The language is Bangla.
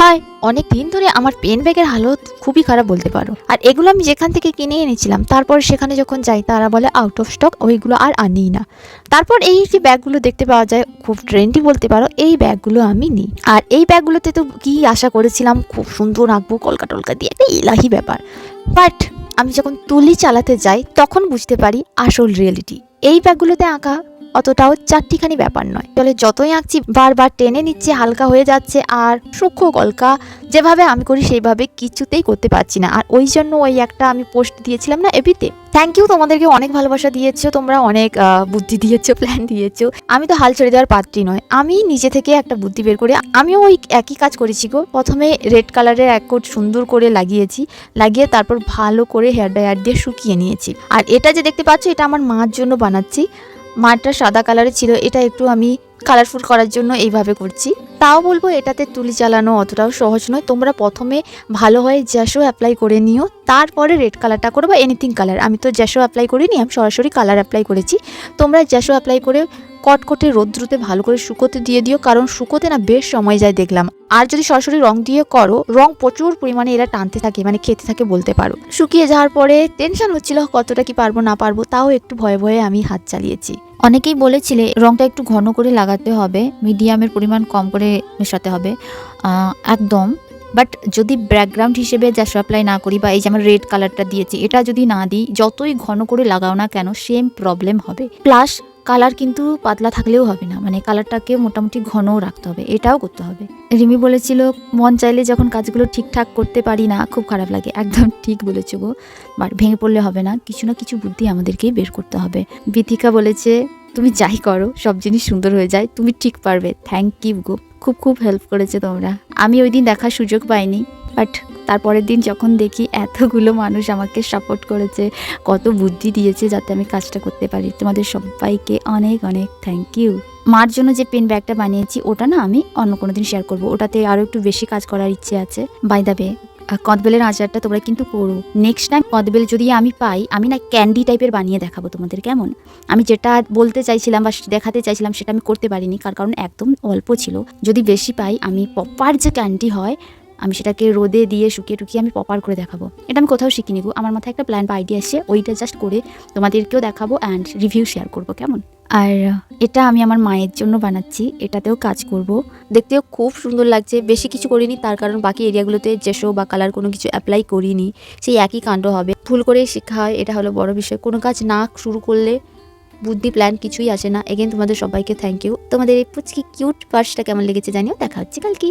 হাই, অনেক দিন ধরে আমার পেন ব্যাগের হালত খুবই খারাপ বলতে পারো। আর এগুলো আমি যেখান থেকে কিনে এনেছিলাম, তারপর সেখানে যখন যাই তারা বলে আউট অফ স্টক, ওইগুলো আর আনিই না। তারপর এই যে ব্যাগগুলো দেখতে পাওয়া যায়, খুব ট্রেন্ডি বলতে পারো, এই ব্যাগগুলো আমি নিই। আর এই ব্যাগগুলোতে তো কি আশা করেছিলাম, খুব সুন্দর আঁকবো কলকা টলকা দিয়ে, একটা ইলাহি ব্যাপার। বাট আমি যখন তুলি চালাতে যাই তখন বুঝতে পারি আসল রিয়েলিটি। এই ব্যাগগুলোতে আঁকা অতটাও চারটিখানি ব্যাপার নয়। তাহলে যতই আঁকছি বারবার টেনে নিচ্ছে, হালকা হয়ে যাচ্ছে, আর সূক্ষ্ম কলকা যেভাবে আমি করি সেইভাবে কিছুতেই করতে পারছি না। আর ওই জন্য ওই একটা আমি পোস্ট দিয়েছিলাম না এবিতে, থ্যাংক ইউ, তোমাদেরকে অনেক ভালোবাসা দিয়েছো তোমরা, অনেক বুদ্ধি দিয়েছো, প্ল্যান দিয়েছো। আমি তো হাল ছেড়ে দেওয়ার পাত্রী নয়, আমি নিজে থেকে একটা বুদ্ধি বের করে আমিও ওই একই কাজ করেছি গো। প্রথমে রেড কালারের এক কোট সুন্দর করে লাগিয়েছি, লাগিয়ে তারপর ভালো করে হেয়ার ড্রায়ার দিয়ে শুকিয়ে নিয়েছি। আর এটা যে দেখতে পাচ্ছ, এটা আমার মার জন্য বানাচ্ছি। মাটা সাদা কালারের ছিল, এটা একটু আমি কালারফুল করার জন্য এইভাবে করছি। তাও বলবো এটাতে তুলি চালানো অতটাও সহজ নয়। তোমরা প্রথমে ভালো হয় জ্যাশো অ্যাপ্লাই করে নিও, তারপরে রেড কালারটা করো বা এনিথিং কালার। আমি তো জ্যাশো অ্যাপ্লাই করিনি, আমি সরাসরি কালার অ্যাপ্লাই করেছি। তোমরা জ্যাশো অ্যাপ্লাই করে কটকটে রোদ্রুতে ভালো করে শুকোতে দিয়ে দিও, কারণ শুকোতে না বেশ সময় যায় দেখলাম। আর যদি সরাসরি রং দিয়ে করো, রং প্রচুর পরিমাণে এরা টানতে থাকে, মানে খেতে থাকে বলতে পারো। শুকিয়ে যাওয়ার পরে টেনশন হচ্ছিল কতটা কি পারবো না পারবো, তাও একটু ভয়ে ভয়ে আমি হাত চালিয়েছি। অনেকেই বলেছিলে রংটা একটু ঘন করে লাগাতে হবে, মিডিয়ামের পরিমাণ কম করে মেশাতে হবে, একদম। বাট যদি ব্যাকগ্রাউন্ড হিসেবে জ্যাশো অ্যাপ্লাই না করি, বা এই যে আমার রেড কালারটা দিয়েছি এটা যদি না দিই, যতই ঘন করে লাগাও না কেন সেম প্রবলেম হবে। প্লাস কালার কিন্তু পাতলা থাকলেও হবে না, মানে কালারটাকে মোটামুটি ঘনও রাখতে হবে, এটাও করতে হবে। রিমি বলেছিল মন চাইলে যখন কাজগুলো ঠিকঠাক করতে পারি না খুব খারাপ লাগে। একদম ঠিক বলেছো গো, বাট ভেঙে পড়লে হবে না, কিছু না কিছু বুদ্ধি আমাদেরকেই বের করতে হবে। বিথিকা বলেছে তুমি যাই করো সব জিনিস সুন্দর হয়ে যায়, তুমি ঠিক পারবে। থ্যাংক ইউ গো, খুব খুব হেল্প করেছে তোমরা। আমি ওই দিন দেখার সুযোগ পাইনি, বাট তারপরের দিন যখন দেখি এতগুলো মানুষ আমাকে সাপোর্ট করেছে, কত বুদ্ধি দিয়েছে যাতে আমি কাজটা করতে পারি, তোমাদের সবাইকে অনেক অনেক থ্যাংক ইউ। মার জন্য যে পেন ব্যাগটা বানিয়েছি ওটা না আমি অন্য কোনো দিন শেয়ার করবো, ওটাতে আরও একটু বেশি কাজ করার ইচ্ছে আছে। বাই দ্য ওয়ে, কদবেলের আচারটা তোমরা কিন্তু করো। নেক্সট টাইম কদবেল যদি আমি পাই, আমি না ক্যান্ডি টাইপের বানিয়ে দেখাবো তোমাদের, কেমন? আমি যেটা বলতে চাইছিলাম বা দেখাতে চাইছিলাম সেটা আমি করতে পারিনি, কারণ একদম অল্প ছিল। যদি বেশি পাই, আমি পপার যে ক্যান্ডি হয় আমি সেটাকে রোদে দিয়ে শুকিয়ে টুকিয়ে আমি পপার করে দেখাবো। এটা আমি কোথাও শিখিনি গো, আমার মাথায় একটা প্ল্যান বা আইডিয়া এসে ওইটা জাস্ট করে তোমাদেরকেও দেখাবো অ্যান্ড রিভিউ শেয়ার করবো, কেমন? আর এটা আমি আমার মায়ের জন্য বানাচ্ছি, এটাতেও কাজ করব। দেখতেও খুব সুন্দর লাগছে। বেশি কিছু করিনি, তার কারণ বাকি এরিয়াগুলোতে জেসো বা কালার কোনো কিছু অ্যাপ্লাই করিনি, সেই একই কাণ্ড হবে। ভুল করেই শেখা হয়, এটা হলো বড় বিষয়। কোনো কাজ না শুরু করলে বুদ্ধি প্ল্যান কিছুই আসে না। এগেন তোমাদের সবাইকে থ্যাংক ইউ। তোমাদের এই পুচকি কিউট পার্সটা কেমন লেগেছে জানিও। দেখা হচ্ছে কালকে।